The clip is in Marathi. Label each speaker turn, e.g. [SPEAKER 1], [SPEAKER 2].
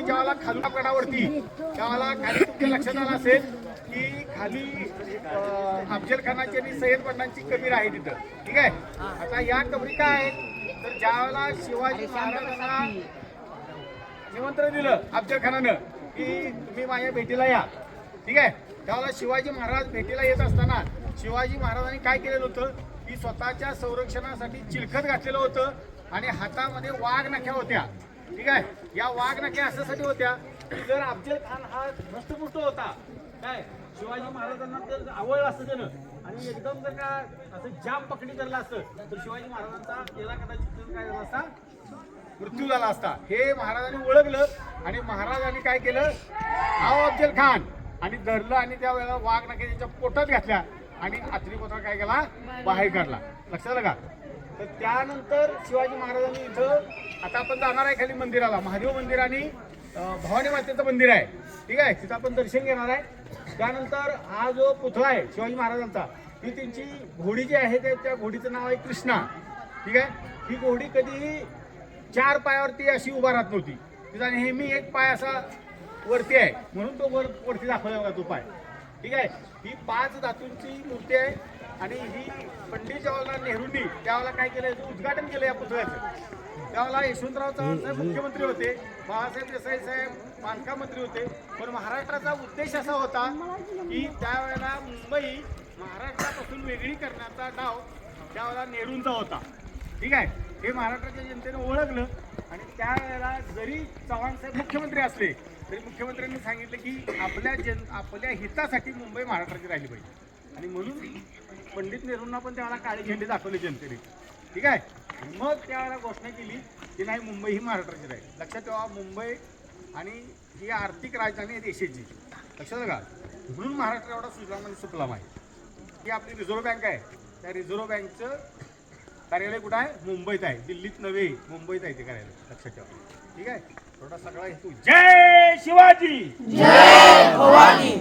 [SPEAKER 1] ज्यावेळेला खालून गडावरती त्यावेळेला खाली तुमच्या लक्षात आलं असेल की खाली अफजल खानाची आणि सय्यद बंडांची कबीर आहे तिथं. ठीक आहे. आता या कबरी काय आहेत तर ज्यावेळेला शिवाजी महाराजांना निमंत्रण दिलं अफजल खानानं की तुम्ही माझ्या भेटीला या. ठीक आहे. त्यावेळेला शिवाजी महाराज भेटीला येत असताना शिवाजी महाराजांनी काय केलेलं होतं की स्वतःच्या संरक्षणासाठी चिलखत घातलेलं होतं आणि हातामध्ये वाघ नख्या होत्या. ठीक आहे. या वाघ नख्या अशासाठी होत्या की जर अफजल खान हा धष्टपुष्ट होता काय शिवाजी महाराजांना जर आवडलं असतं त्यानं आणि एकदम जर का असं जाम पकडी करला असतं तर शिवाजी महाराजांचा त्याला कदाचित काय झाला असता मृत्यू झाला असता. हे महाराजांनी ओळखलं आणि महाराजांनी काय केलं आओ अफजल खान आणि धरलं आणि त्यावेळेला वाघ नखे त्यांच्या पोटात घातल्या आणि आत्री पोता काय केला बाहेर काढला. लक्षात आलं का. तर त्यानंतर शिवाजी महाराजांनी इथं आता आपण जाणार आहे खाली मंदिराला महादेव मंदिर आणि भवानी मातेचं मंदिर आहे. ठीक आहे. तिथं आपण दर्शन घेणार आहे. त्यानंतर हा जो पुतळा आहे शिवाजी महाराजांचा ही त्यांची घोडी जी आहे त्या घोडीचं नाव आहे कृष्णा. ठीक आहे. ही घोडी कधीही 4 पायावरती अशी उभा राहत नव्हती. तिचा नेहमी एक पाय असा वरती आहे म्हणून तो वरती दाखवला बघा तो पाय. ठीक आहे. ही 5 धातूंची मूर्ती आहे आणि ही पंडित जवाहरलाल नेहरूंनी त्यावेळेला काय केलं उद्घाटन केलं या पुतळ्याचं. त्यावेळेला यशवंतराव चव्हाण साहेब मुख्यमंत्री होते, बाळासाहेब देसाई साहेब बांधकाम मंत्री होते. पण महाराष्ट्राचा उद्देश असा होता की त्यावेळेला मुंबई महाराष्ट्रापासून वेगळी करण्याचा डाव त्यावेळेला नेहरूंचा होता. ठीक आहे. हे महाराष्ट्राच्या जनतेने ओळखलं आणि त्यावेळेला जरी चव्हाण साहेब मुख्यमंत्री असले तरी मुख्यमंत्र्यांनी सांगितलं की आपल्या हितासाठी मुंबई महाराष्ट्राची राहिली पाहिजे आणि म्हणून पंडित नेहरूंना पण त्यावेळेला काळे झेंडे दाखवले जनतेने. ठीक आहे. मग त्यावेळेला घोषणा केली की नाही मुंबई ही महाराष्ट्राची राहील. लक्षात ठेवा मुंबई आणि ही आर्थिक राजधानी आहे देशाची. लक्षात का. म्हणून महाराष्ट्र एवढा सुजलाम आणि सुफलाम आहे. ही आपली रिझर्व्ह बँक आहे. त्या रिझर्व्ह बँकचं कार्यालय कुठं आहे मुंबईत आहे. दिल्लीत नव्हे मुंबईत आहे ते कार्यालय. लक्षात ठेवा. ठीक आहे. थोडा सगळा हेतू जय शिवाजी जय भवानी.